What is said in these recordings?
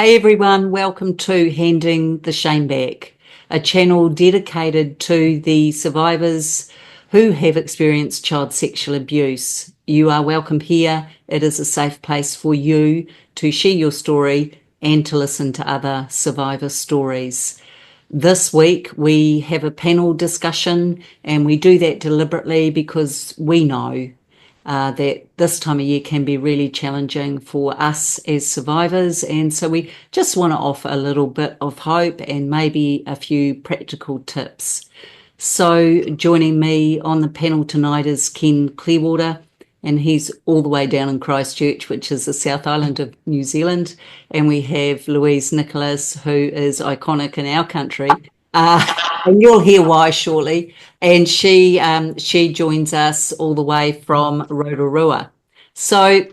Hey everyone, welcome to Handing the Shame Back, a channel dedicated to the survivors who have experienced child sexual abuse. You are welcome here. It is a safe place for you to share your story and to listen to other survivor stories. This week we have a panel discussion, and we do that deliberately because we know that this time of year can be really challenging for us as survivors, and so we just want to offer a little bit of hope and maybe a few practical tips. So joining me on the panel tonight is Ken Clearwater, and he's all the way down in Christchurch, which is the South Island of New Zealand. And we have Louise Nicholas, who is iconic in our country. And you'll hear why shortly. And she joins us all the way from Rotorua. So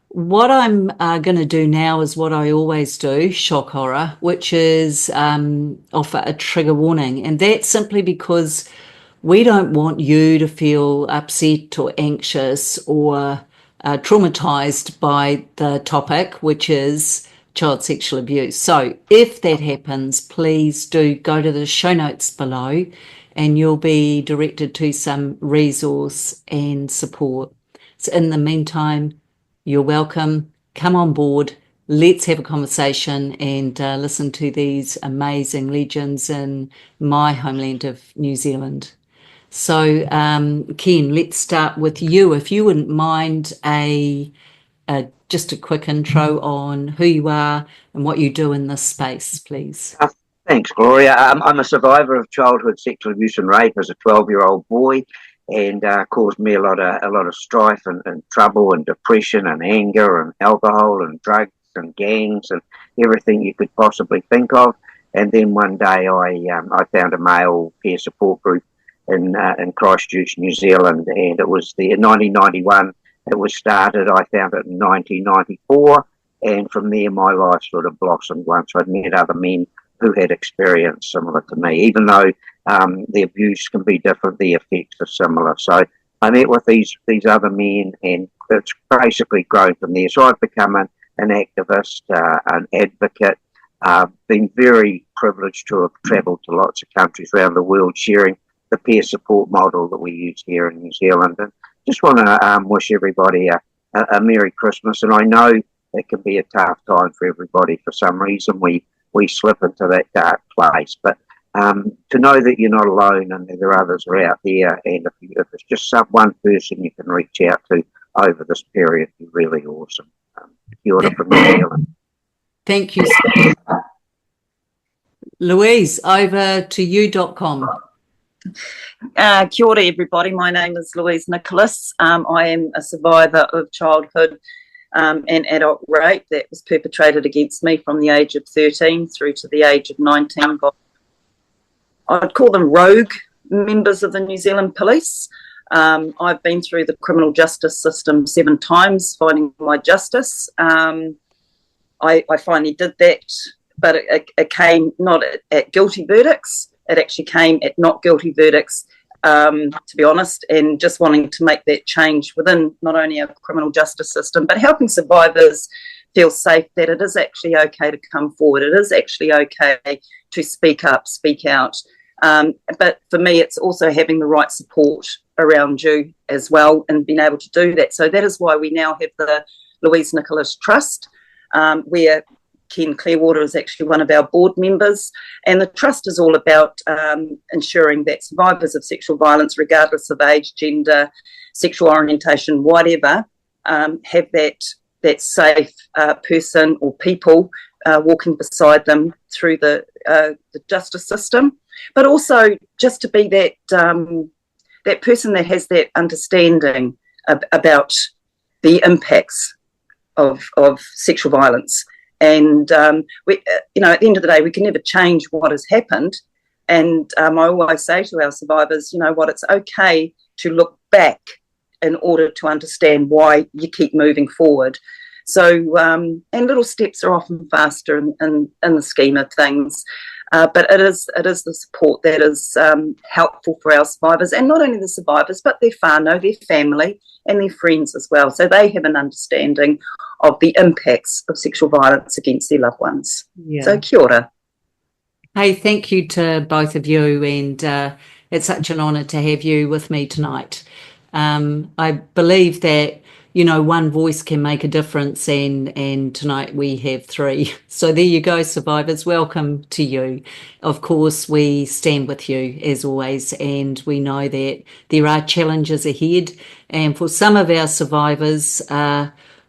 what I'm going to do now is what I always do, shock horror, which is offer a trigger warning. And that's simply because we don't want you to feel upset or anxious or traumatized by the topic, which is child sexual abuse. So if that happens, please do go to the show notes below and you'll be directed to some resource and support. So in the meantime, you're welcome. Come on board. Let's have a conversation and listen to these amazing legends in my homeland of New Zealand. So, Ken, let's start with you. If you wouldn't mind just a quick intro on who you are and what you do in this space, please. Thanks, Gloria. I'm a survivor of childhood sexual abuse and rape as a 12-year-old boy, and caused me a lot of strife and trouble and depression and anger and alcohol and drugs and gangs and everything you could possibly think of. And then one day I found a male peer support group in Christchurch, New Zealand, and it was in 1991. It was started. I found it in 1994, and from there my life sort of blossomed once I'd met other men who had experience similar to me. Even though the abuse can be different, the effects are similar. So I met with these other men, and it's basically grown from there. So I've become an activist, an advocate. Been very privileged to have travelled to lots of countries around the world, sharing the peer support model that we use here in New Zealand. And just want to wish everybody a Merry Christmas. And I know it can be a tough time for everybody. For some reason, we slip into that dark place. But to know that you're not alone and there are others are out there, and if it's just one person you can reach out to over this period, it'd be really awesome. Kia ora from New Zealand. Thank you. Louise, over to you.com. Kia ora, everybody. My name is Louise Nicholas. I am a survivor of childhood and adult rape that was perpetrated against me from the age of 13 through to the age of 19 by, I'd call them rogue members of the New Zealand Police. I've been through the criminal justice system 7 times, finding my justice. I finally did that, but it came not at guilty verdicts. It actually came at not guilty verdicts, to be honest, and just wanting to make that change within not only our criminal justice system, but helping survivors feel safe that it is actually okay to come forward. It is actually okay to speak up, speak out. But for me, it's also having the right support around you as well and being able to do that. So that is why we now have the Louise Nicholas Trust, where Ken Clearwater is actually one of our board members, and the trust is all about ensuring that survivors of sexual violence, regardless of age, gender, sexual orientation, whatever, have that safe person or people walking beside them through the justice system, but also just to be that person that has that understanding about the impacts of sexual violence. And, at the end of the day, we can never change what has happened. And I always say to our survivors, you know what, it's okay to look back in order to understand why you keep moving forward. So, and little steps are often faster in the scheme of things. But it is the support that is helpful for our survivors, and not only the survivors, but their whānau, their family, and their friends as well. So they have an understanding of the impacts of sexual violence against their loved ones. Yeah. So kia ora. Hey, thank you to both of you, and it's such an honour to have you with me tonight. I believe that, you know, one voice can make a difference, and tonight we have three. So there you go, survivors. Welcome to you. Of course, we stand with you as always, and we know that there are challenges ahead. And for some of our survivors,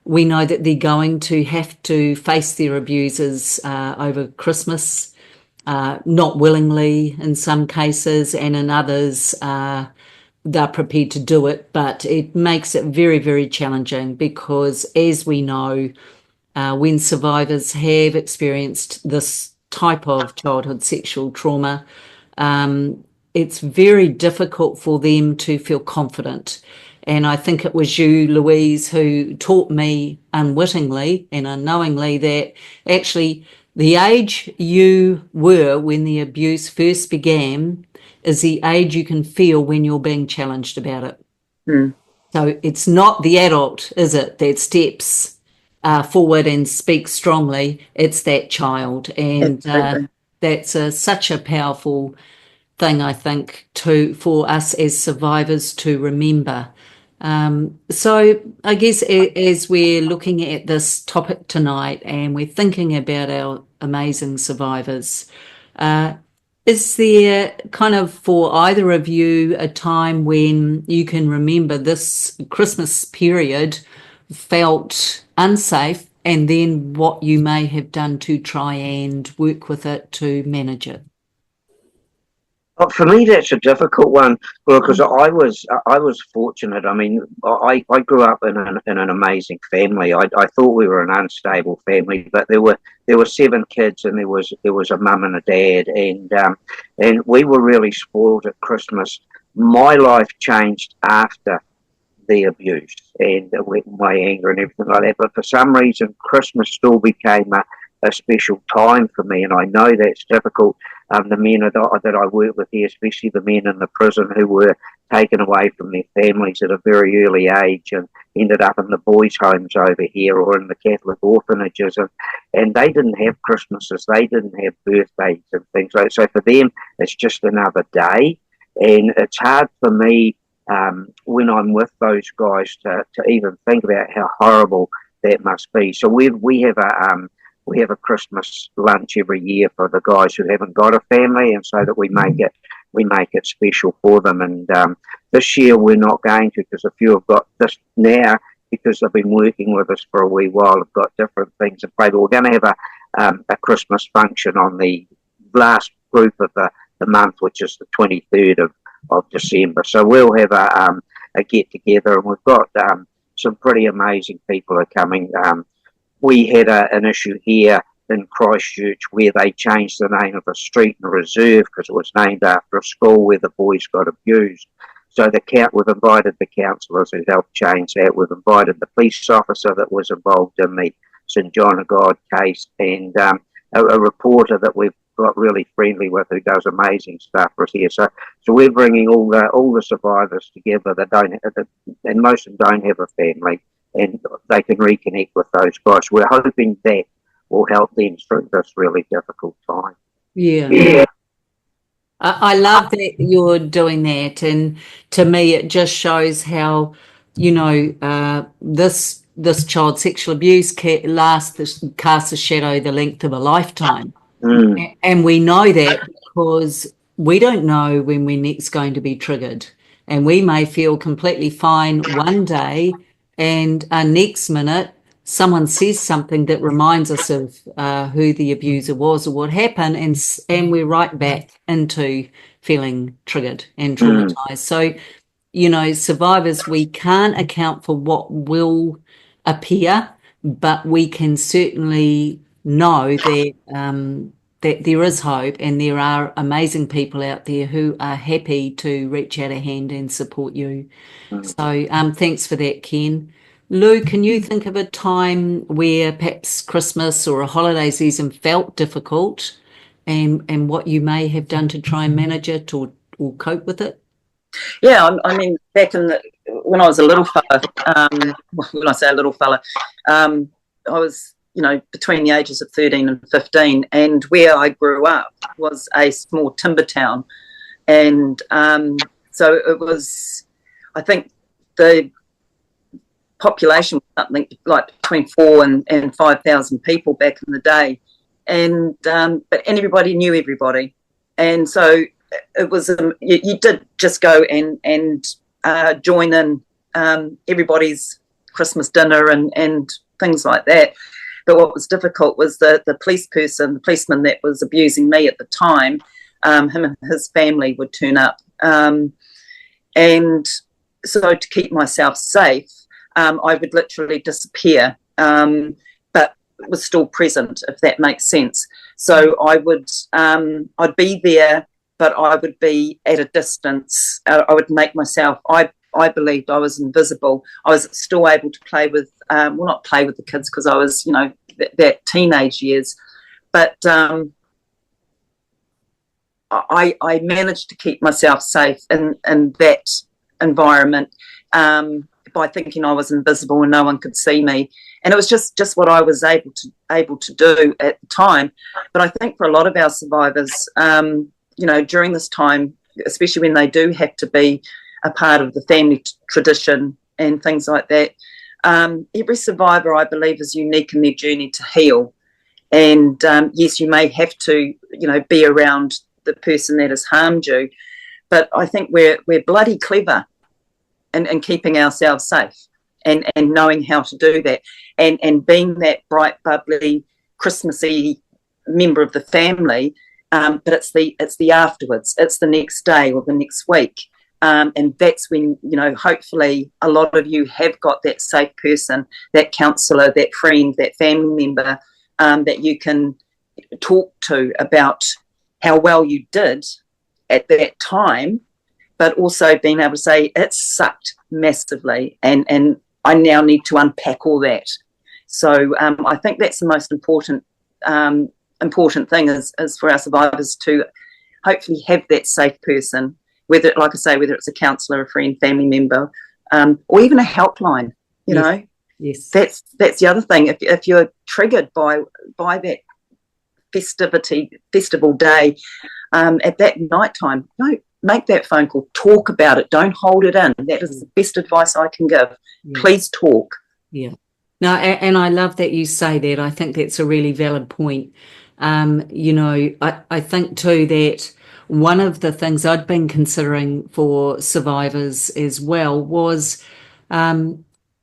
we know that they're going to have to face their abusers over Christmas. Not willingly in some cases, and in others they're prepared to do it, but it makes it very, very challenging because, as we know, when survivors have experienced this type of childhood sexual trauma, it's very difficult for them to feel confident. And I think it was you, Louise, who taught me unwittingly and unknowingly that actually the age you were when the abuse first began is the age you can feel when you're being challenged about it. So it's not the adult, is it, that steps forward and speaks strongly. It's that child. And that's such a powerful thing, I think, for us as survivors to remember. So I guess as we're looking at this topic tonight and we're thinking about our amazing survivors, is there kind of for either of you a time when you can remember this Christmas period felt unsafe, and then what you may have done to try and work with it to manage it? For me, that's a difficult one because I was fortunate. I mean, I grew up in an amazing family. I thought we were an unstable family, but there were 7 kids, and there was a mum and a dad, and we were really spoiled at Christmas. My life changed after the abuse and my anger and everything like that. But for some reason, Christmas still became a special time for me, and I know that's difficult. The men that I work with here, especially the men in the prison who were taken away from their families at a very early age and ended up in the boys' homes over here or in the Catholic orphanages, and they didn't have Christmases, they didn't have birthdays and things like that. So for them, it's just another day, and it's hard for me when I'm with those guys to even think about how horrible that must be. So we have a Christmas lunch every year for the guys who haven't got a family, and so that we make it special for them. And this year we're not going to, because a few have got this now because they've been working with us for a wee while. Have got different things in play. But we're going to have a Christmas function on the last group of the month, which is the 23rd of December. So we'll have a get together, and we've got some pretty amazing people are coming. We had an issue here in Christchurch where they changed the name of a street in Reserve because it was named after a school where the boys got abused. So we've invited the councillors who helped change that. We've invited the police officer that was involved in the St John of God case, and a reporter that we've got really friendly with who does amazing stuff for us here. So we're bringing all the survivors together and most of them don't have a family, and they can reconnect with those guys. We're hoping that will help them through this really difficult time. Yeah. I love that you're doing that, and to me it just shows how, you know, this child sexual abuse casts a shadow the length of a lifetime. And we know that because we don't know when we're next going to be triggered, and we may feel completely fine one day, and next minute someone says something that reminds us of who the abuser was or what happened, and we're right back into feeling triggered and traumatized. So, you know, survivors, we can't account for what will appear, but we can certainly know that there is hope, and there are amazing people out there who are happy to reach out a hand and support you. So thanks for that, Ken. Lou, can you think of a time where perhaps Christmas or a holiday season felt difficult, and what you may have done to try and manage it or cope with it? Yeah, I mean, when I was a little fella, when I say a little fella, I was, between the ages of 13 and 15, and where I grew up was a small timber town. And so it was, I think the population was something like between 4,000 and 5,000 people back in the day. And everybody knew everybody. And so it was, you did just go and join in everybody's Christmas dinner and things like that. But what was difficult was the policeman that was abusing me at the time, him and his family would turn up. And so to keep myself safe, I would literally disappear, but was still present, if that makes sense. So I'd be there, but I would be at a distance. I would make myself, I believed I was invisible. I was still able to play with, not play with the kids because I was, that teenage years, but I managed to keep myself safe in that environment by thinking I was invisible and no one could see me. And it was just what I was able to do at the time. But I think for a lot of our survivors, during this time, especially when they do have to be a part of the family tradition and things like that, every survivor, I believe, is unique in their journey to heal. And yes, you may have to, be around the person that has harmed you, but I think we're bloody clever in keeping ourselves safe and knowing how to do that and being that bright, bubbly, Christmassy member of the family. But it's the afterwards, it's the next day or the next week. And that's when, hopefully a lot of you have got that safe person, that counsellor, that friend, that family member that you can talk to about how well you did at that time, but also being able to say, it sucked massively and I now need to unpack all that. So I think that's the most important thing is for our survivors to hopefully have that safe person, whether it's a counsellor, a friend, family member, or even a helpline, you know. Yes. That's the other thing. If you're triggered by that festival day, at that night time, make that phone call, talk about it, don't hold it in. That is the best advice I can give. Yeah. Please talk. Yeah. No, and I love that you say that. I think that's a really valid point. I think too that one of the things I'd been considering for survivors as well was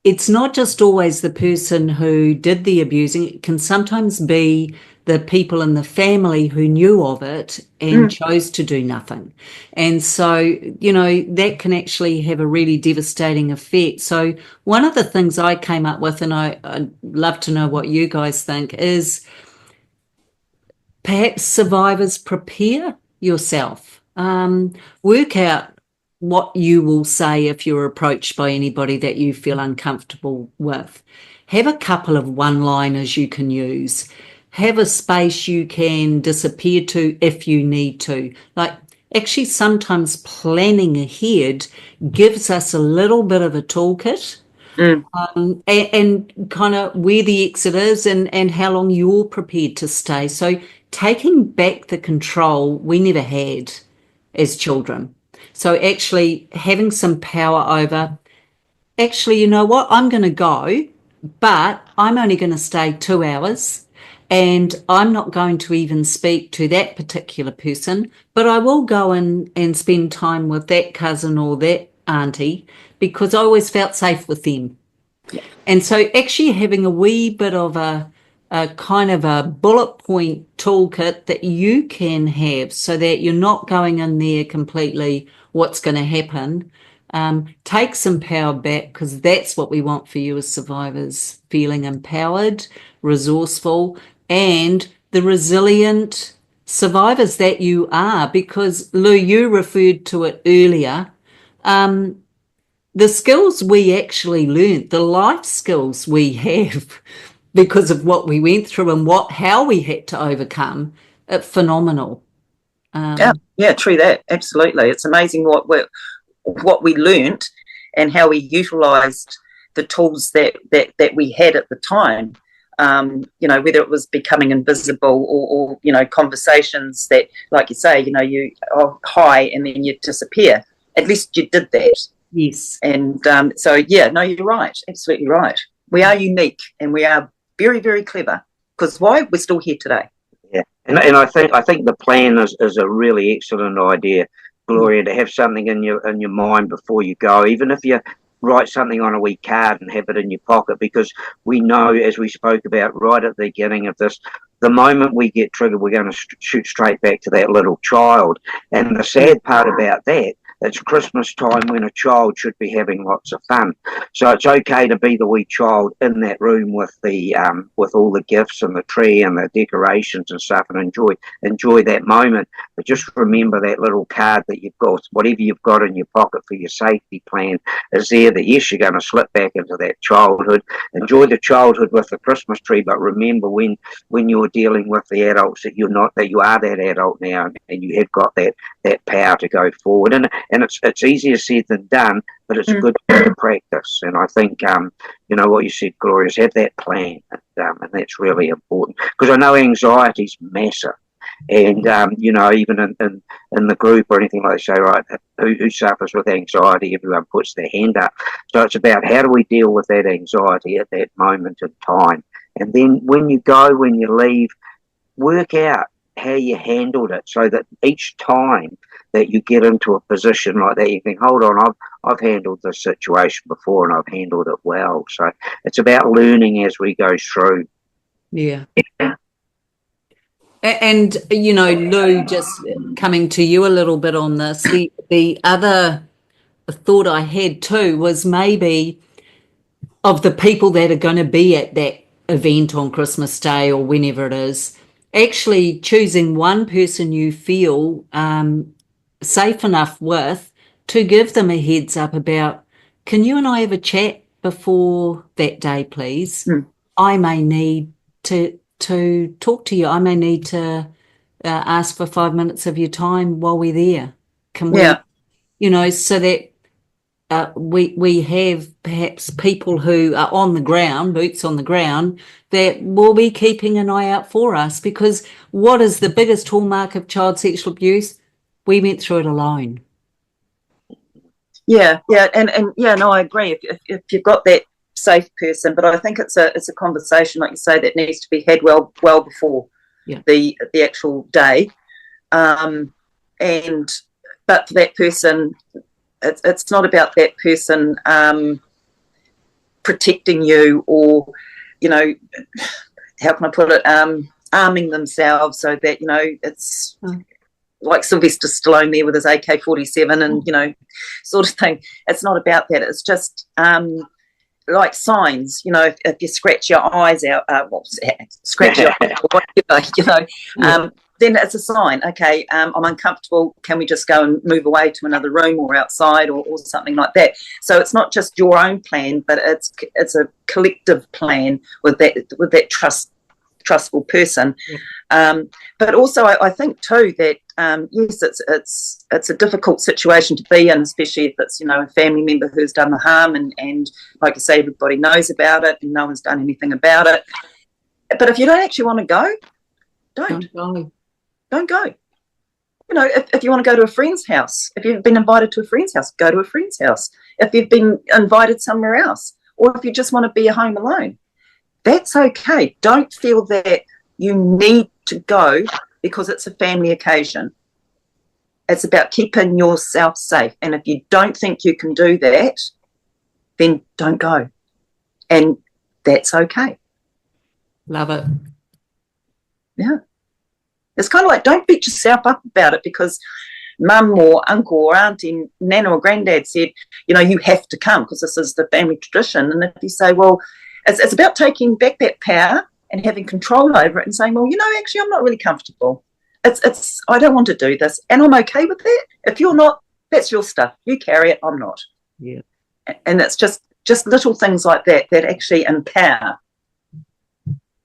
it's not just always the person who did the abusing. It can sometimes be the people in the family who knew of it and chose to do nothing. And so, that can actually have a really devastating effect. So one of the things I came up with, and I'd love to know what you guys think, is perhaps survivors, prepare yourself. Work out what you will say if you're approached by anybody that you feel uncomfortable with. Have a couple of one-liners you can use. Have a space you can disappear to if you need to. Like, actually, sometimes planning ahead gives us a little bit of a toolkit. And kind of where the exit is and how long you're prepared to stay. So taking back the control we never had as children. So actually having some power over, actually, you know what, I'm going to go, but I'm only going to stay 2 hours and I'm not going to even speak to that particular person, but I will go and spend time with that cousin or that auntie because I always felt safe with them. Yeah. And so actually having a wee bit of a kind of a bullet point toolkit that you can have so that you're not going in there completely what's going to happen. Take some power back because that's what we want for you as survivors, feeling empowered, resourceful, and the resilient survivors that you are. Because, Lou, you referred to it earlier. The skills we actually learnt, the life skills we have because of what we went through and how we had to overcome phenomenal. Yeah, true that. Absolutely. It's amazing what we learnt and how we utilised the tools that we had at the time. Whether it was becoming invisible or conversations that, like you say, you hi and then you disappear. At least you did that. Yes. And so, no, you're right. Absolutely right. We are unique and we are very, very clever. Because why? We're still here today. Yeah, and I think the plan is a really excellent idea, Gloria, to have something in your mind before you go, even if you write something on a wee card and have it in your pocket, because we know, as we spoke about right at the beginning of this, the moment we get triggered, we're going to shoot straight back to that little child. And the sad part about that, it's Christmas time when a child should be having lots of fun. So it's okay to be the wee child in that room with with all the gifts and the tree and the decorations and stuff, and enjoy that moment. But just remember that little card that you've got, whatever you've got in your pocket for your safety plan is there, that yes, you're going to slip back into that childhood. Enjoy the childhood with the Christmas tree, but remember when you're dealing with the adults that you are that adult now, and you have got that power to go forward. And it's easier said than done, but it's good to practice. And I think what you said, Gloria, is have that plan, and that's really important, because I know anxiety's massive. And even in the group or anything, like, say, right, who suffers with anxiety? Everyone puts their hand up. So it's about, how do we deal with that anxiety at that moment in time? And then when you leave, work out how you handled it, so that each time that you get into a position like that, you think, hold on, I've handled this situation before and I've handled it well. So it's about learning as we go through. Yeah. And, Lou, just coming to you a little bit on this, the other thought I had too was, maybe of the people that are going to be at that event on Christmas Day or whenever it is, actually choosing one person you feel safe enough with to give them a heads up about, can you and I have a chat before that day, please? I may need to talk to you. I may need to ask for 5 minutes of your time while we're there. Can we, so that we have perhaps people who are on the ground, boots on the ground, that will be keeping an eye out for us. Because what is the biggest hallmark of child sexual abuse? We went through it alone. Yeah, and no, I agree. If you've got that safe person, but I think it's a conversation, like you say, that needs to be had well before the actual day, but for that person, it's not about that person protecting you, or how can I put it, arming themselves so that it's like Sylvester Stallone there with his AK-47 and sort of thing. It's not about that. It's just like signs, if you scratch your eyes out, scratch your eyes or whatever, then it's a sign. Okay, I'm uncomfortable. Can we just go and move away to another room or outside or something like that? So it's not just your own plan, but it's a collective plan with that trustful person. But also, I think too that yes, it's a difficult situation to be in, especially if it's a family member who's done the harm, and like I say, everybody knows about it and no one's done anything about it. But if you don't actually want to go, don't go. If you want to go to a friend's house, if you've been invited to a friend's house, go to a friend's house. If you've been invited somewhere else, or if you just want to be at home alone, that's okay. Don't feel that you need to go because it's a family occasion. It's about keeping yourself safe. And if you don't think you can do that, then don't go. And that's okay. Love it. Yeah. It's kind of like, don't beat yourself up about it because mum or uncle or auntie, nana or granddad said, you have to come because this is the family tradition. And if you say, well, it's about taking back that power and having control over it and saying, well, actually, I'm not really comfortable. I don't want to do this, and I'm okay with that. If you're not, that's your stuff. You carry it. I'm not. Yeah. And it's just little things like that actually empower.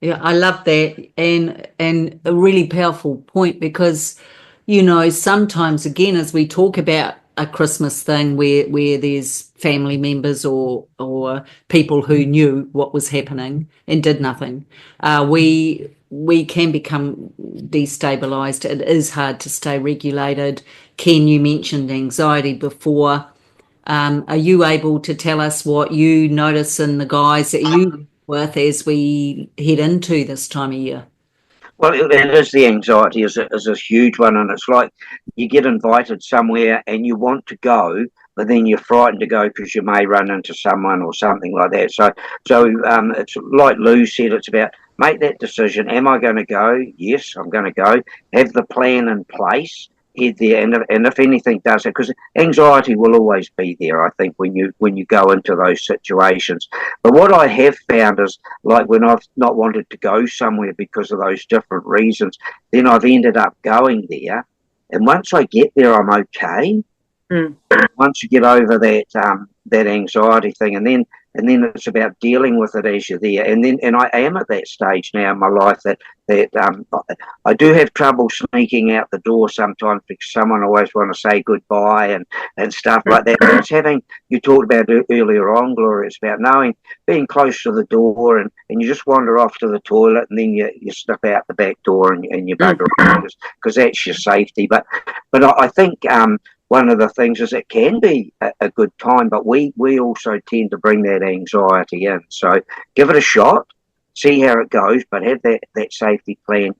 Yeah, I love that, and a really powerful point because, sometimes again as we talk about a Christmas thing where there's family members or people who knew what was happening and did nothing, we can become destabilized. It is hard to stay regulated. Ken, you mentioned anxiety before. Are you able to tell us what you notice in the guys that you work with as we head into this time of year? Well, it is the anxiety is a huge one, and it's like you get invited somewhere and you want to go, but then you're frightened to go because you may run into someone or something like that. So it's like Lou said. It's about make that decision. Am I going to go? Yes, I'm going to go. Have the plan in place. Head there, and if anything does it, because anxiety will always be there. I think when you go into those situations. But what I have found is like when I've not wanted to go somewhere because of those different reasons, then I've ended up going there. And once I get there, I'm okay. Mm. Once you get over that anxiety thing, and then it's about dealing with it as you're there. And I am at that stage now in my life that I do have trouble sneaking out the door sometimes because someone always want to say goodbye and stuff like that. But it's having, you talked about it earlier on, Gloria, it's about being close to the door, and you just wander off to the toilet, and then you slip out the back door and you bugger around because that's your safety. But I think one of the things is it can be a good time, but we also tend to bring that anxiety in. So give it a shot, see how it goes, but have that safety plan.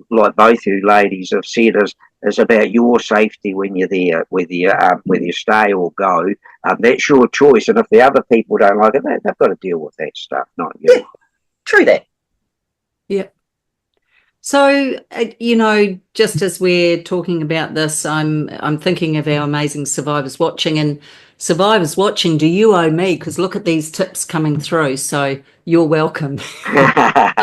Like both you ladies have said, is about your safety when you're there, whether you stay or go. That's your choice, and if the other people don't like it, they've got to deal with that stuff, not you. Yeah, true that. Yeah. So, just as we're talking about this, I'm thinking of our amazing survivors watching, and survivors watching, do you owe me? Because look at these tips coming through, so you're welcome. But,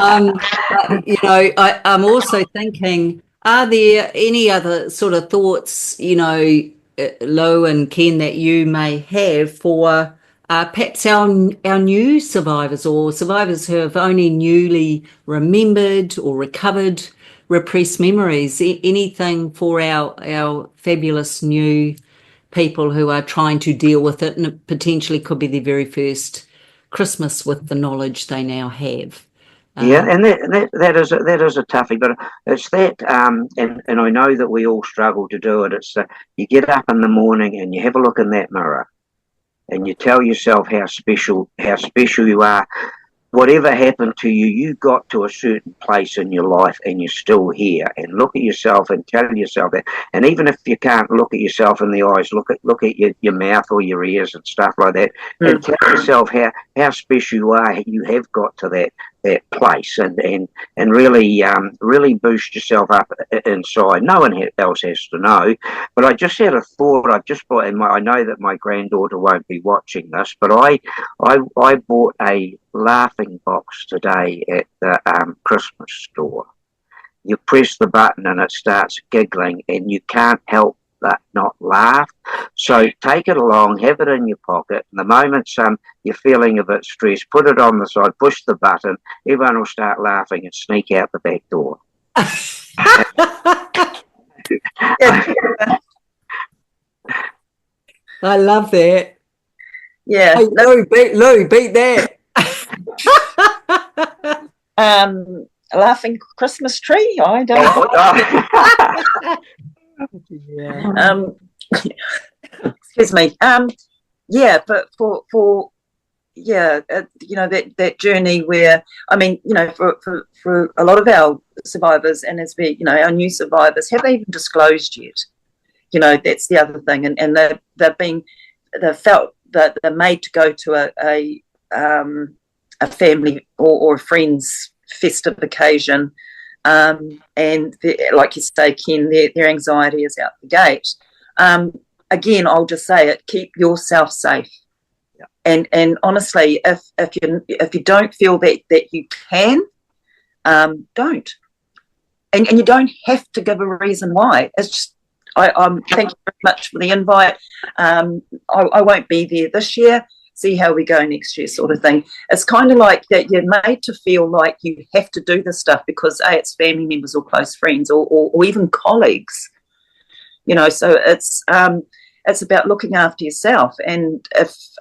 I'm also thinking, are there any other sort of thoughts, Lo and Ken, that you may have for perhaps our new survivors or survivors who have only newly remembered or recovered repressed memories? Anything for our fabulous new people who are trying to deal with it, and it potentially could be their very first Christmas with the knowledge they now have. Yeah, and that is a toughie, but it's that, and I know that we all struggle to do it. It's you get up in the morning and you have a look in that mirror, and you tell yourself how special you are. Whatever happened to you, you got to a certain place in your life and you're still here. And look at yourself and tell yourself that. And even if you can't look at yourself in the eyes, look at your mouth or your ears and stuff like that, and tell yourself how special you are. You have got to that place, and really boost yourself up inside. No one else has to know. But I just had a thought. I've just bought, and I know that my granddaughter won't be watching this, but I bought a laughing box today at the Christmas store. You press the button and it starts giggling, and you can't help but not laugh. So take it along, have it in your pocket. And the moment you're feeling a bit stressed, put it on the side, push the button, everyone will start laughing and sneak out the back door. I love that. Yeah. Hey, Lou, beat that. A laughing Christmas tree? I don't know. Yeah. Excuse me. Yeah, but for that journey where, I mean, for a lot of our survivors, and as we, our new survivors, have they even disclosed yet? That's the other thing, and they've felt that they're made to go to a family or a friend's festive occasion, and like you say, Ken, their anxiety is out the gate. Again, I'll just say it: keep yourself safe. Yeah. And honestly, if you don't feel that you can, don't. And you don't have to give a reason why. It's just thank you very much for the invite. I won't be there this year, see how we go next year, sort of thing. It's kind of like that you're made to feel like you have to do this stuff because it's family members or close friends or even colleagues, so it's about looking after yourself. And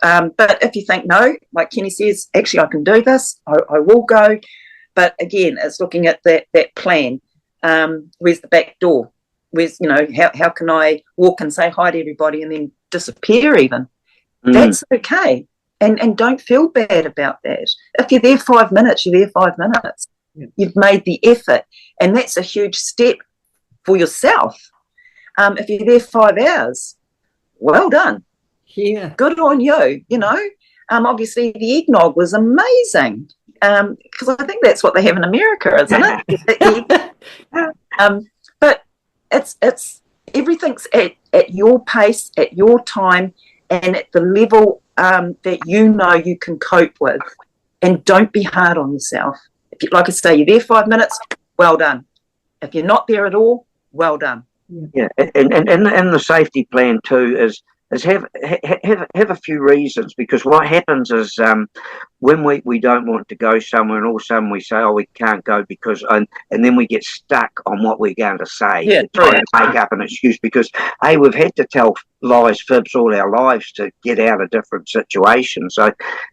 but if you think, no, like Kenny says, actually I can do this, I will go. But again, it's looking at that plan. Where's the back door? Where's, how can I walk and say hi to everybody and then disappear even? That's okay. And don't feel bad about that. If you're there 5 minutes, you're there 5 minutes. Yeah. You've made the effort. And that's a huge step for yourself. If you're there 5 hours, well done. Yeah. Good on you, Obviously, the eggnog was amazing. Because I think that's what they have in America, isn't it? But it's everything's at your pace, at your time, and at the level that you can cope with. And don't be hard on yourself. If you, like I say, you're there 5 minutes, well done. If you're not there at all, well done. Yeah, and the safety plan too is have a few reasons, because what happens is when we don't want to go somewhere and all of a sudden we say, oh, we can't go because and then we get stuck on what we're going to say, trying to make up an excuse, because we've had to tell lies, fibs all our lives to get out of different situations,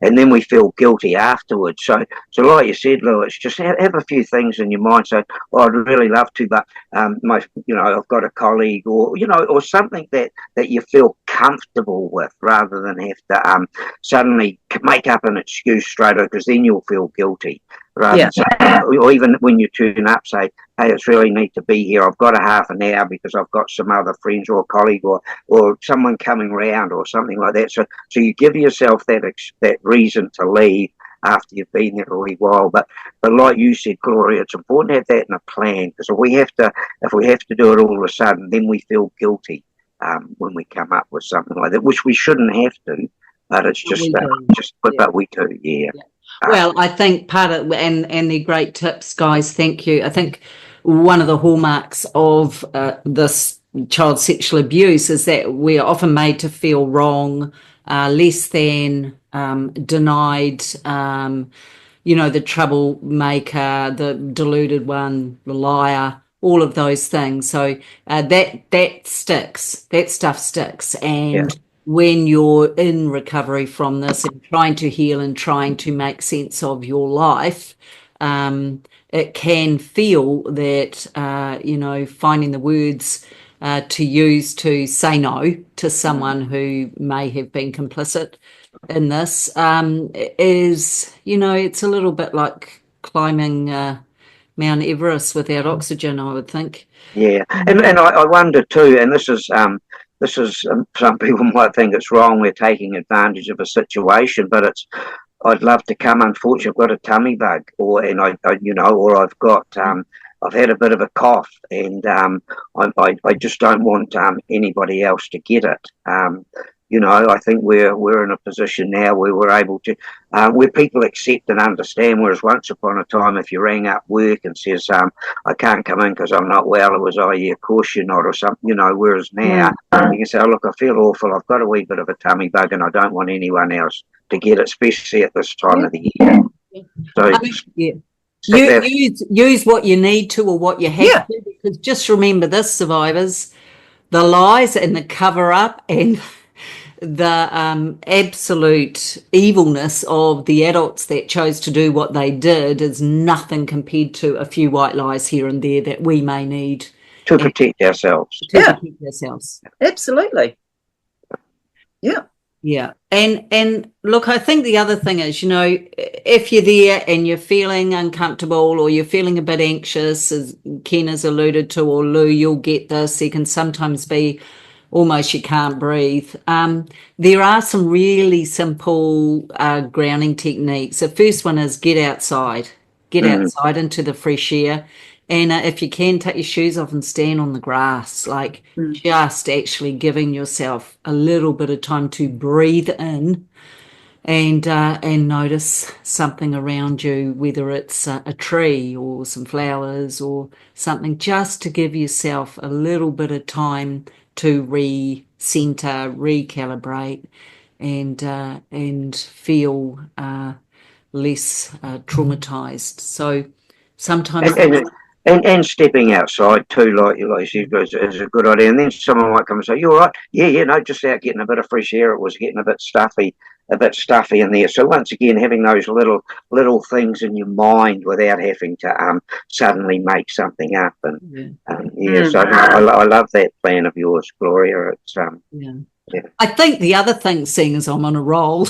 and then we feel guilty afterwards. So like you said, Lewis, just have a few things in your mind. So I'd really love to, but I've got a colleague or something that you feel comfortable with, rather than have to suddenly make up an excuse straight away, because then you'll feel guilty. Rather than or even when you turn up, say, hey, it's really neat to be here. I've got a half an hour because I've got some other friends or a colleague or someone coming round or something like that. So you give yourself that reason to leave after you've been there for a wee while. But like you said, Gloria, it's important to have that in a plan, because if we have to do it all of a sudden, then we feel guilty when we come up with something like that, which we shouldn't have to. But it's but we do, yeah. Well, I think part of, and they're great tips, guys. Thank you. I think one of the hallmarks of this child sexual abuse is that we're often made to feel wrong, less than, denied, the troublemaker, the deluded one, the liar, all of those things. So that sticks. That stuff sticks. And when you're in recovery from this and trying to heal and trying to make sense of your life, it can feel that, finding the words to use to say no to someone who may have been complicit in this is, it's a little bit like climbing Mount Everest without oxygen, I would think. Yeah, and I wonder too, and this is some people might think it's wrong, we're taking advantage of a situation, but I'd love to come. Unfortunately, I've got a tummy bug, or I've got I've had a bit of a cough, and I just don't want anybody else to get it. I think we're in a position now where we're able to, where people accept and understand. Whereas once upon a time, if you rang up work and says, I can't come in because I'm not well, it was, oh yeah, of course you're not, or something, whereas now you can say, oh, look, I feel awful, I've got a wee bit of a tummy bug and I don't want anyone else to get it, especially at this time of the year. So use what you need to or what you have to, because just remember this, survivors, the lies and the cover up and the absolute evilness of the adults that chose to do what they did is nothing compared to a few white lies here and there that we may need to protect ourselves. Protect ourselves. Absolutely. Yeah. Yeah. And look, I think the other thing is, if you're there and you're feeling uncomfortable or you're feeling a bit anxious, as Ken has alluded to, or Lou, you'll get this. There can sometimes be almost you can't breathe. There are some really simple grounding techniques. The first one is get outside outside into the fresh air. And if you can, take your shoes off and stand on the grass, just actually giving yourself a little bit of time to breathe in and notice something around you, whether it's a tree or some flowers or something, just to give yourself a little bit of time to recenter, recalibrate, and feel less traumatized. So sometimes and stepping outside too, like you said, is a good idea. And then someone might come and say, "You all right? Yeah, no, just out getting a bit of fresh air. It was getting a bit stuffy in there." So once again, having those little things in your mind without having to suddenly make something up. And so no, I love that plan of yours, Gloria. It's yeah. I think the other thing, seeing as I'm on a roll,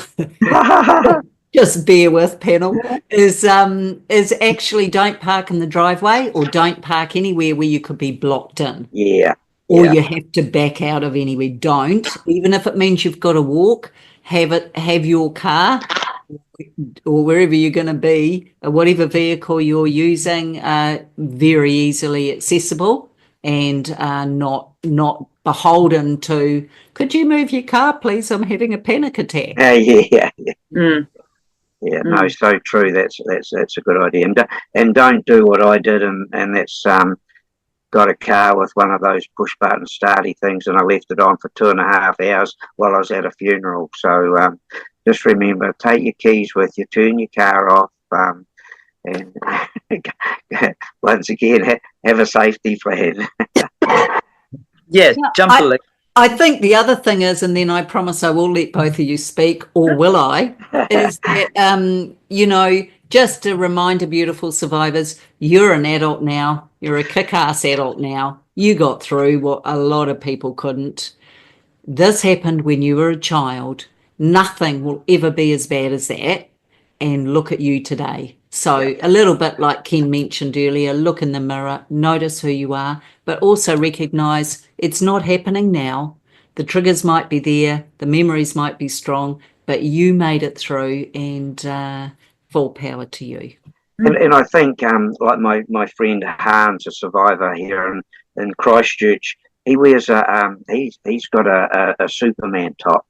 just bear with panel, is actually don't park in the driveway or don't park anywhere where you could be blocked in. Yeah. Or you have to back out of anywhere. Don't, even if it means you've got to walk, have your car or wherever you're going to be, whatever vehicle you're using, very easily accessible and not beholden to, could you move your car, please? I'm having a panic attack. No, so true. That's a good idea. And don't do what I did, and that's got a car with one of those push button starty things, and I left it on for 2.5 hours while I was at a funeral. So just remember, take your keys with you, turn your car off, and once again, have a safety plan. Jump a lick. I think the other thing is, and then I promise I will let both of you speak, or will I, is that, just a reminder, beautiful survivors, you're an adult now. You're a kick-ass adult now. You got through what a lot of people couldn't. This happened when you were a child. Nothing will ever be as bad as that. And look at you today. So a little bit like Ken mentioned earlier, look in the mirror, notice who you are, but also recognise it's not happening now. The triggers might be there, the memories might be strong, but you made it through, and full power to you. And I think, like my friend Hans, a survivor here in Christchurch, he wears he's got a Superman top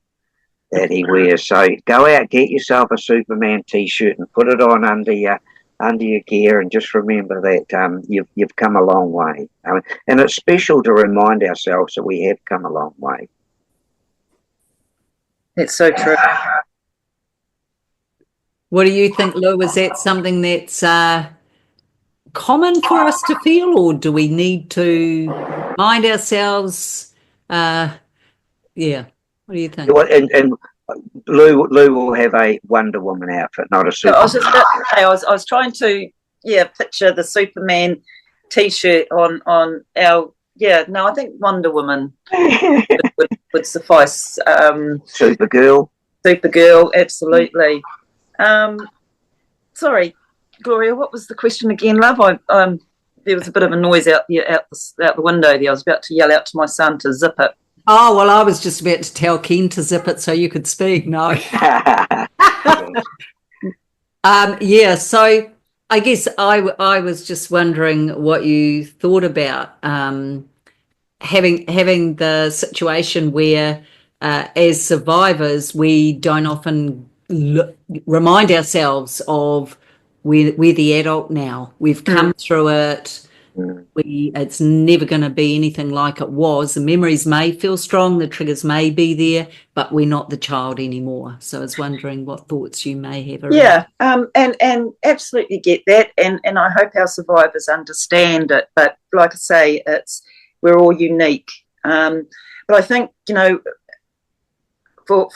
that he wears. So go out, get yourself a Superman T-shirt and put it on under your gear, and just remember that you've come a long way. And it's special to remind ourselves that we have come a long way. It's so true. What do you think, Lou? Is that something that's common for us to feel, or do we need to remind ourselves? What do you think? And Lou will have a Wonder Woman outfit, not a Superman. I was just about to say, I was trying to picture the Superman T-shirt on our no, I think Wonder Woman would suffice. Supergirl, absolutely. Sorry, Gloria, what was the question again, love? There was a bit of a noise out the window there. I was about to yell out to my son to zip it. Oh, well, I was just about to tell Ken to zip it so you could speak. No. So I guess I was just wondering what you thought about having the situation where as survivors we don't often remind ourselves of we're the adult now. We've come through it. It's never going to be anything like it was. The memories may feel strong, the triggers may be there, but we're not the child anymore. So I was wondering what thoughts you may have around. And absolutely get that, and I hope our survivors understand it. But like I say, we're all unique. But I think for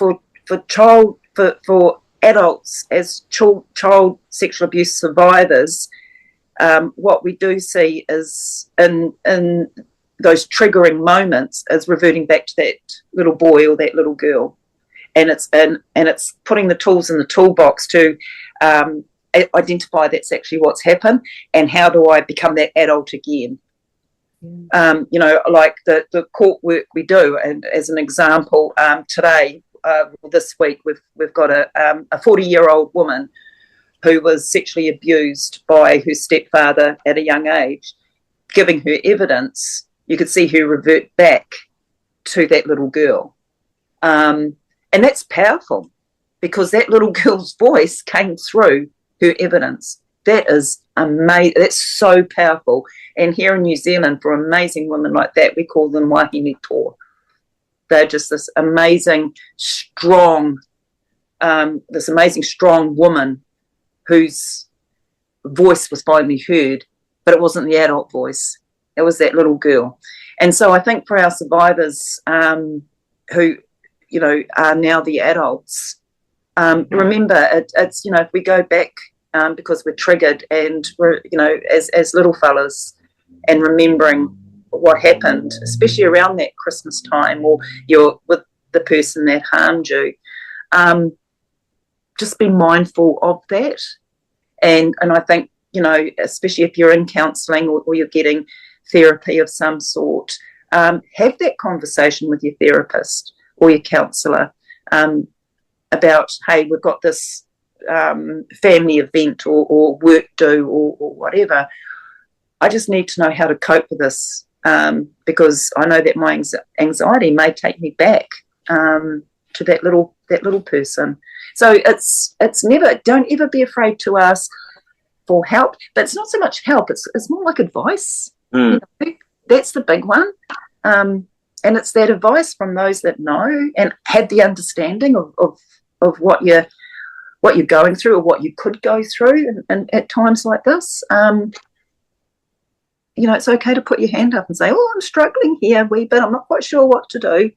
adults as child sexual abuse survivors. What we do see is in those triggering moments is reverting back to that little boy or that little girl, and it's putting the tools in the toolbox to identify that's actually what's happened, and how do I become that adult again. Like the court work we do, and as an example, today this week we've got a 40-year-old woman who was sexually abused by her stepfather at a young age. Giving her evidence, you could see her revert back to that little girl. And that's powerful, because that little girl's voice came through her evidence. That is amazing. That's so powerful. And here in New Zealand, for amazing women like that, we call them wahine toa. They're just this amazing, strong woman whose voice was finally heard, but it wasn't the adult voice. It was that little girl. And so I think for our survivors who, you know, are now the adults, remember, it's, you know, if we go back because we're triggered and we're, you know, as little fellas, and remembering what happened, especially around that Christmas time, or you're with the person that harmed you, just be mindful of that. And I think, you know, especially if you're in counselling or you're getting therapy of some sort, have that conversation with your therapist or your counsellor about, hey, we've got this family event or work due or whatever. I just need to know how to cope with this, because I know that my anxiety may take me back to that little person. So it's never, don't ever be afraid to ask for help. But it's not so much help; it's more like advice. You know, that's the big one, and it's that advice from those that know and had the understanding of what you're going through or what you could go through, and at times like this. You know, it's okay to put your hand up and say, oh, I'm struggling here a wee bit. I'm not quite sure what to do.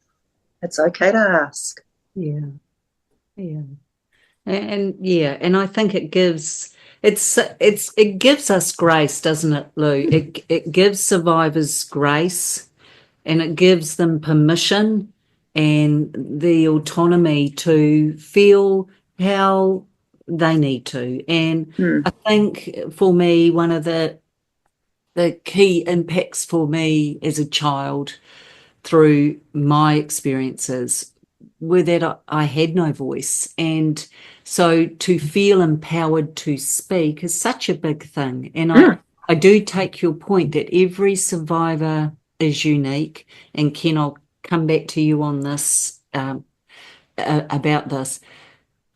It's okay to ask. Yeah. And I think it gives us grace, doesn't it, Lou? It gives survivors grace, and it gives them permission and the autonomy to feel how they need to. And I think for me, one of the key impacts for me as a child through my experiences were that I had no voice. And so to feel empowered to speak is such a big thing. And I do take your point that every survivor is unique. And Ken, I'll come back to you on this, about this.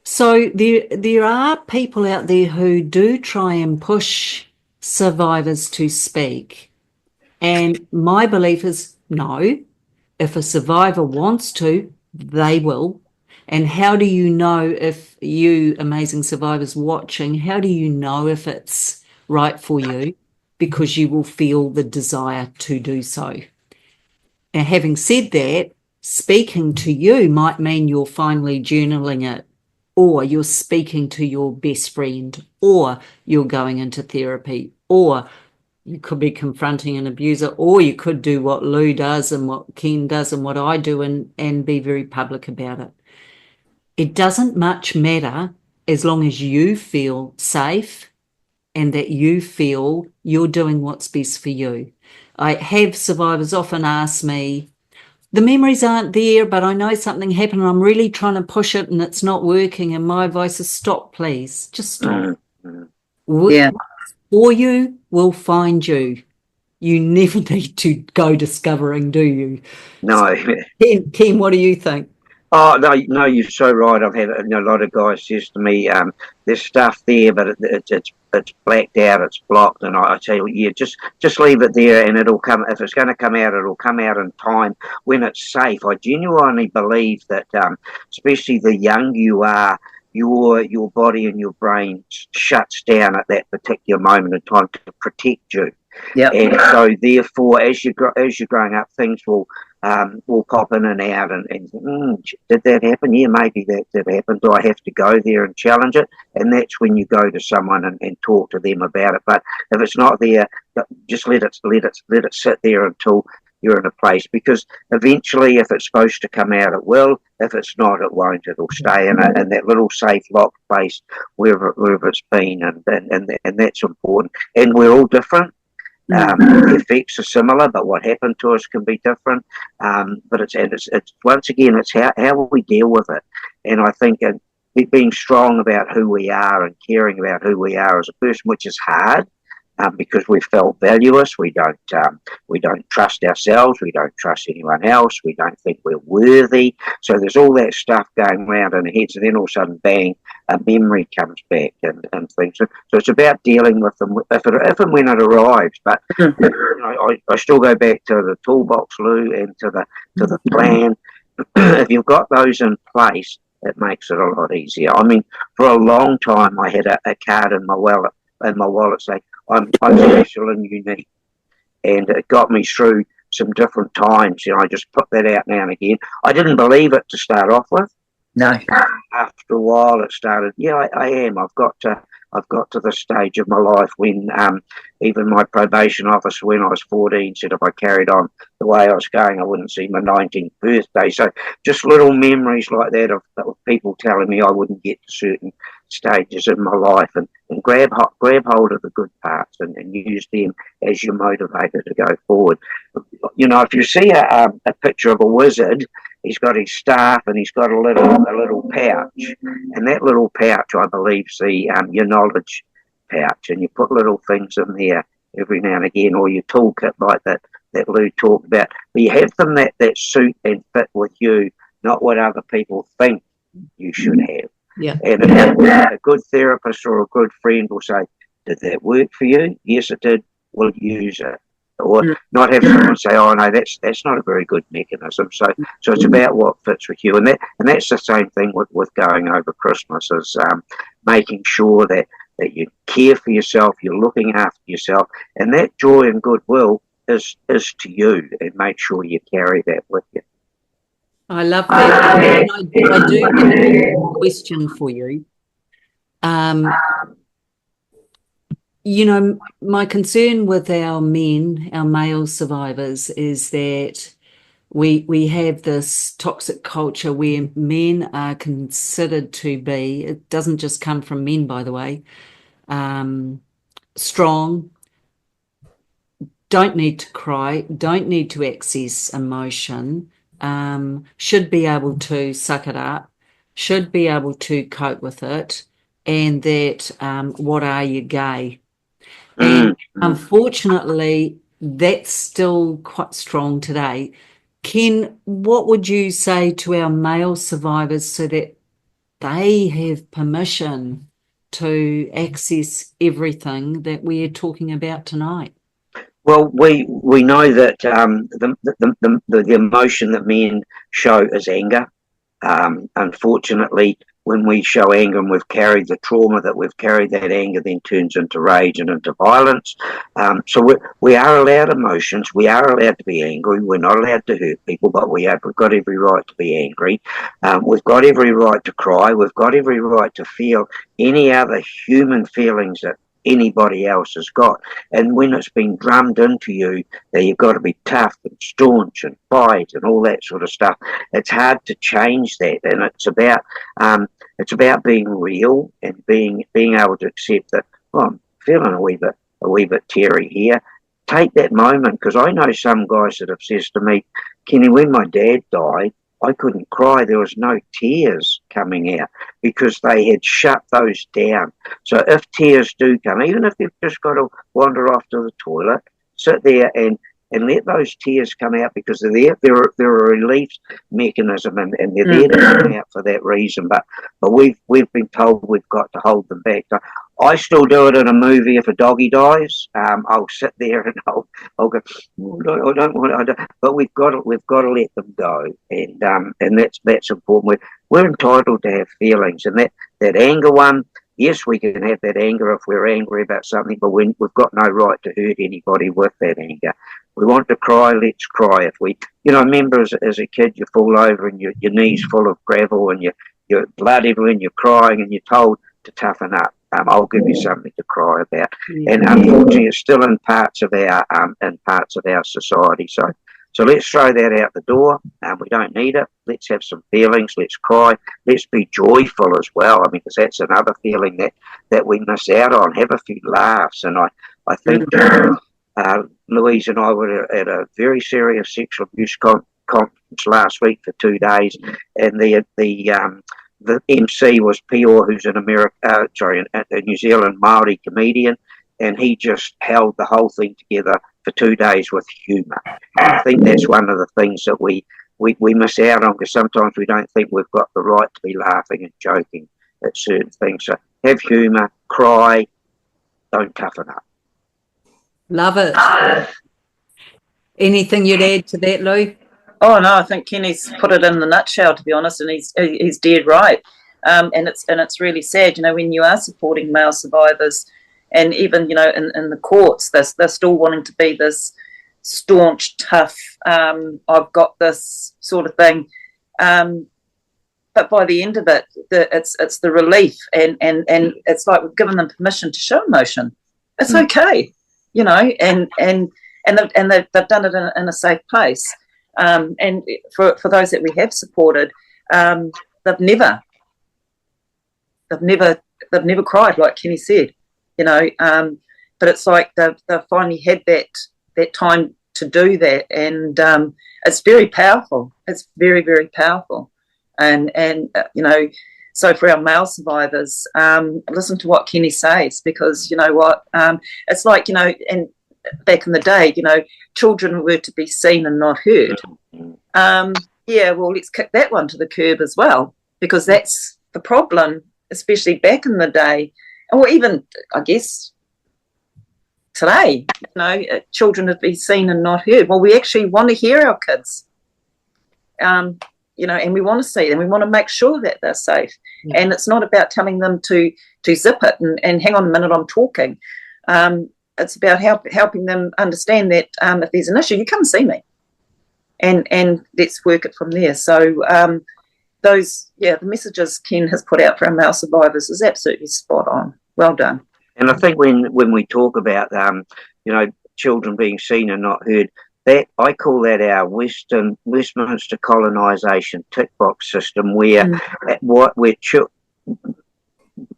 So there are people out there who do try and push survivors to speak. And my belief is no. If a survivor wants to, they will. And how do you know, if you amazing survivors watching, how do you know if it's right for you? Because you will feel the desire to do so. Now, having said that, speaking to you might mean you're finally journaling it, or you're speaking to your best friend, or you're going into therapy, or you could be confronting an abuser, or you could do what Lou does and what Ken does and what I do and be very public about it. It doesn't much matter as long as you feel safe and that you feel you're doing what's best for you. I have survivors often ask me, the memories aren't there, but I know something happened and I'm really trying to push it and it's not working. And my advice is stop, please. Just stop. Yeah. Or you will find you. You never need to go discovering, do you? No. So, Ken, what do you think? Oh, no, you're so right. I've had a lot of guys says to me, there's stuff there, but it's blacked out, it's blocked. And I tell you, yeah, just leave it there and it'll come. If it's going to come out, it'll come out in time when it's safe. I genuinely believe that, especially the younger you are, your body and your brain shuts down at that particular moment in time to protect you. Yeah. And so therefore, as you're growing up, things will pop in and out and did that happen? Yeah, maybe that did happen. Do I have to go there and challenge it? And that's when you go to someone and talk to them about it. But if it's not there, just let it sit there until you're in a place, because eventually, if it's supposed to come out, it will. If it's not, it won't. It'll stay in that little safe locked place wherever it's been, and that's important. And we're all different. The effects are similar, but what happened to us can be different. But it's once again, it's how we deal with it. And I think being strong about who we are and caring about who we are as a person, which is hard, because we felt valueless. We don't trust ourselves. We don't trust anyone else. We don't think we're worthy. So there's all that stuff going around in our heads, and then all of a sudden, bang, a memory comes back and things. So it's about dealing with them if and when it arrives. But you know, I still go back to the toolbox, Lou, and to the plan. if you've got those in place, it makes it a lot easier. I mean, for a long time, I had a card in my wallet saying, I'm special and unique. And it got me through some different times. I just put that out now and again. I didn't believe it to start off with. No. After a while, it started. Yeah, I am. I've got to the stage of my life when even my probation officer, when I was 14, said if I carried on the way I was going, I wouldn't see my 19th birthday. So just little memories like that of people telling me I wouldn't get to certain stages in my life, and grab hold of the good parts and use them as your motivator to go forward. If you see a picture of a wizard, he's got his staff and he's got a little pouch, and that little pouch, I believe, is the your knowledge pouch, and you put little things in there every now and again, or your toolkit like that Lou talked about. But you have them that suit and fit with you, not what other people think you should have. Yeah. And a good therapist or a good friend will say, "Did that work for you?" "Yes, it did." "We'll use it." Or not have someone say, "Oh no, that's not a very good mechanism." So it's about what fits with you, and that's the same thing with going over Christmas, is making sure that you care for yourself, you're looking after yourself, and that joy and goodwill is to you, and make sure you carry that with you. I love that. And I do have a question for you. My concern with our male survivors, is that we have this toxic culture where men are considered to be, it doesn't just come from men, by the way, strong, don't need to cry, don't need to access emotion, should be able to suck it up, should be able to cope with it, and that what are you, gay? And unfortunately, that's still quite strong today. Ken, what would you say to our male survivors so that they have permission to access everything that we're talking about tonight? Well, we know that the emotion that men show is anger. Unfortunately, when we show anger and we've carried the trauma that we've carried, that anger then turns into rage and into violence. So we are allowed emotions. We are allowed to be angry. We're not allowed to hurt people, but we've got every right to be angry. We've got every right to cry. We've got every right to feel any other human feelings that anybody else has got. And when it's been drummed into you that you've got to be tough and staunch and fight and all that sort of stuff, it's hard to change that. And it's about being real and being able to accept that, oh, I'm feeling a wee bit teary here. Take that moment, because I know some guys that have said to me, "Kenny, when my dad died, I couldn't cry. There was no tears coming out because they had shut those down." So if tears do come, even if they've just got to wander off to the toilet, sit there and let those tears come out, because they're a relief mechanism, and they're there to come out for that reason. But we've been told we've got to hold them back. So I still do it in a movie. If a doggy dies, I'll sit there and I'll go, "Oh, no, I don't want it." But we've got to let them go, and that's important. We're entitled to have feelings, and that anger one. Yes, we can have that anger if we're angry about something, but we've got no right to hurt anybody with that anger. We want to cry, let's cry. If we, remember as a kid, you fall over and your knees full of gravel and your blood everywhere and you're crying and you're told to toughen up. I'll give you something to cry about. And unfortunately, it's still in parts of our society. So let's throw that out the door. We don't need it. Let's have some feelings. Let's cry. Let's be joyful as well. I mean, because that's another feeling that we miss out on. Have a few laughs. And I think Louise and I were at a very serious sexual abuse conference last week for 2 days, and the MC was Pior, who's a New Zealand Māori comedian, and he just held the whole thing together for 2 days with humour. I think that's one of the things that we miss out on, because sometimes we don't think we've got the right to be laughing and joking at certain things. So have humour, cry, don't toughen up. Love it. Anything you'd add to that, Lou? Oh no, I think Kenny's put it in the nutshell, to be honest, and he's dead right. And it's really sad, when you are supporting male survivors, and even in the courts, they're still wanting to be this staunch, tough. I've got this sort of thing. But by the end of it, it's the relief, and it's like we've given them permission to show emotion. It's okay, and they've done it in a safe place. And for those that we have supported, they've never cried, like Kenny said, but it's like they've finally had that time to do that, and it's very powerful. It's very, very powerful, and so for our male survivors, listen to what Kenny says, because you know what, it's like, and back in the day, children were to be seen and not heard. Yeah, well, let's kick that one to the curb as well, because that's the problem, especially back in the day, or even, I guess, today. Children to be seen and not heard. Well, we actually want to hear our kids, and we want to see them. We want to make sure that they're safe. Yeah. And it's not about telling them to zip it and hang on a minute, I'm talking. It's about helping them understand that if there's an issue, you come and see me, and let's work it from there. So the messages Ken has put out for our male survivors is absolutely spot on. Well done. And I think when we talk about children being seen and not heard, that I call that our Westminster colonisation tick box system, where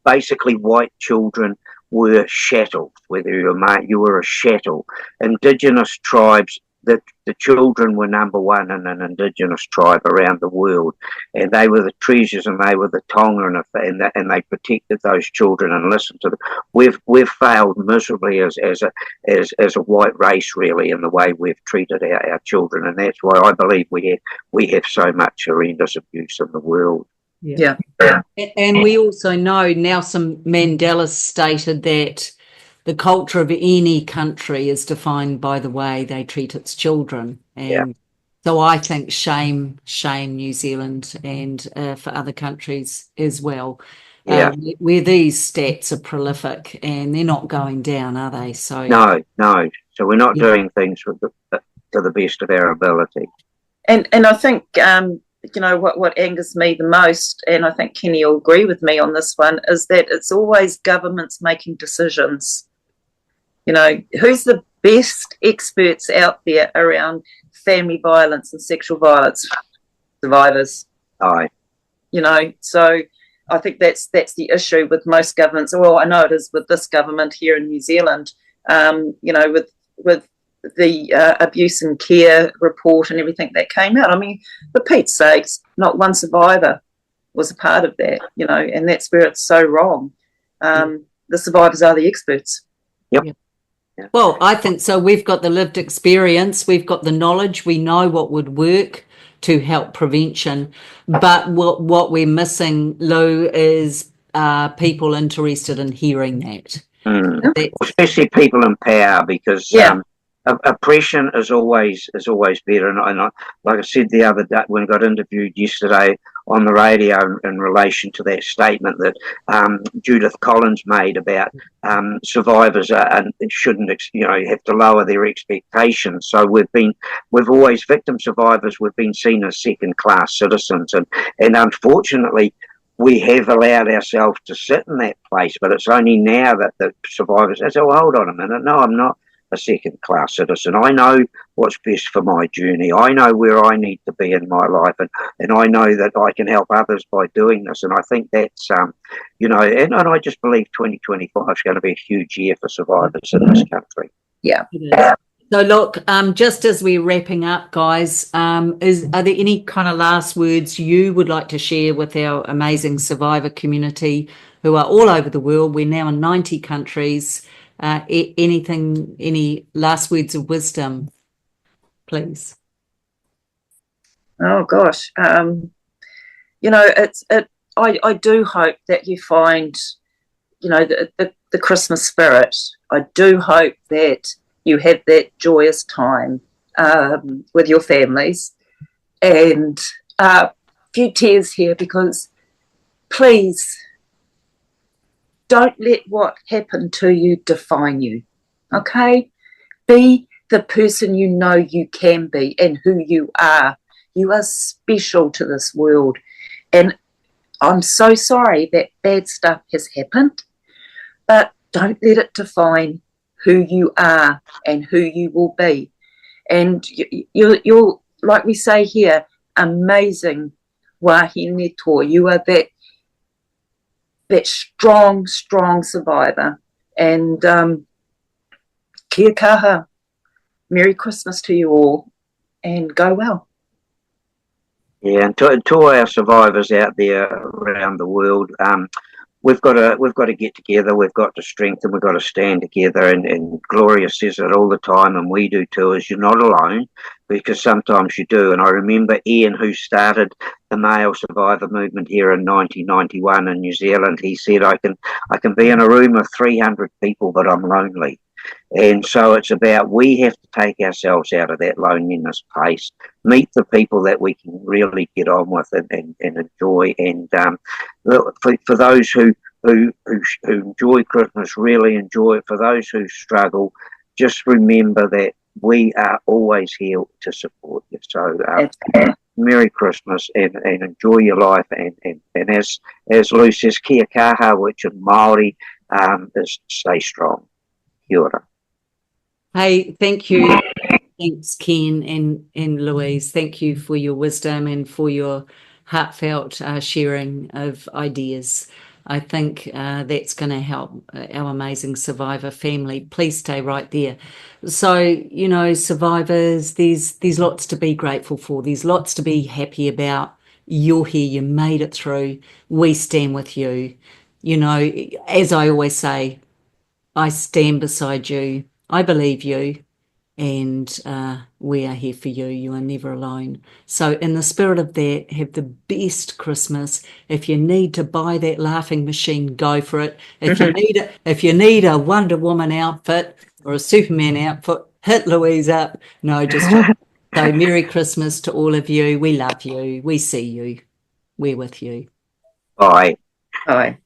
basically white children were chattel, whether you were a chattel. Indigenous tribes, the children were number one in an Indigenous tribe around the world, and they were the treasures, and they were the tonga, and they protected those children and listened to them. We've failed miserably as a white race, really, in the way we've treated our children, and that's why I believe we have so much horrendous abuse in the world. Yeah. And we also know Nelson Mandela stated that the culture of any country is defined by the way they treat its children. And so I think shame New Zealand, and for other countries as well, where these stats are prolific, and they're not going down, are they? So no. So we're not doing things to the best of our ability. And I think what angers me the most, and I think Kenny will agree with me on this one, is that it's always governments making decisions. Who's the best experts out there around family violence and sexual violence? Survivors. Aye. So I think that's the issue with most governments. Well, I know it is with this government here in New Zealand, with the abuse and care report and everything that came out. I mean, for Pete's sakes, not one survivor was a part of that, and that's where it's so wrong. The survivors are the experts. Yep. Yeah. Well, I think so. We've got the lived experience, we've got the knowledge, we know what would work to help prevention. But what we're missing, Lou, is people interested in hearing that. Especially people in power, because oppression is always better. And like I said the other day when I got interviewed yesterday on the radio in relation to that statement that Judith Collins made about survivors shouldn't have to lower their expectations. So we've always, victim survivors, we've been seen as second class citizens, and unfortunately we have allowed ourselves to sit in that place. But it's only now that the survivors say, "Oh, hold on a minute, no, I'm not a second-class citizen. I know what's best for my journey. I know where I need to be in my life, and I know that I can help others by doing this." And I think that's, and I just believe 2025 is going to be a huge year for survivors in this country. Yeah. So look, just as we're wrapping up, guys, are there any kind of last words you would like to share with our amazing survivor community who are all over the world? We're now in 90 countries. Any last words of wisdom, please? Oh gosh, I do hope that you find, the Christmas spirit. I do hope that you have that joyous time with your families. and a few tears here, because please don't let what happened to you define you, okay? Be the person you know you can be and who you are. You are special to this world. And I'm so sorry that bad stuff has happened, but don't let it define who you are and who you will be. And you're, like we say here, amazing wahine toa. You are that strong survivor. And kia kaha. Merry Christmas to you all, and go well. Yeah, and to our survivors out there around the world, we've got to get together. We've got to strengthen. We've got to stand together. And Gloria says it all the time, and we do too. Is you're not alone, because sometimes you do. And I remember Ian, who started the male survivor movement here in 1991 in New Zealand. He said, "I can be in a room of 300 people, but I'm lonely." And so it's about, we have to take ourselves out of that loneliness place, meet the people that we can really get on with and enjoy. And for those who enjoy Christmas, really enjoy it. For those who struggle, just remember that we are always here to support you. So Merry Christmas and enjoy your life. And as Lou says, kia kaha, which in Māori is stay strong. Kia ora. Hey, thank you. Thanks, Ken and Louise. Thank you for your wisdom and for your heartfelt sharing of ideas. I think that's going to help our amazing survivor family. Please stay right there. So, you know, survivors, there's lots to be grateful for. There's lots to be happy about. You're here. You made it through. We stand with you. You know, as I always say, I stand beside you. I believe you. And we are here for you. You are never alone. So in the spirit of that, have the best Christmas. If you need to buy that laughing machine, go for it. If you need a Wonder Woman outfit or a Superman outfit, hit Louise up. No, just so Merry Christmas to all of you. We love you. We see you. We're with you. Bye. Bye.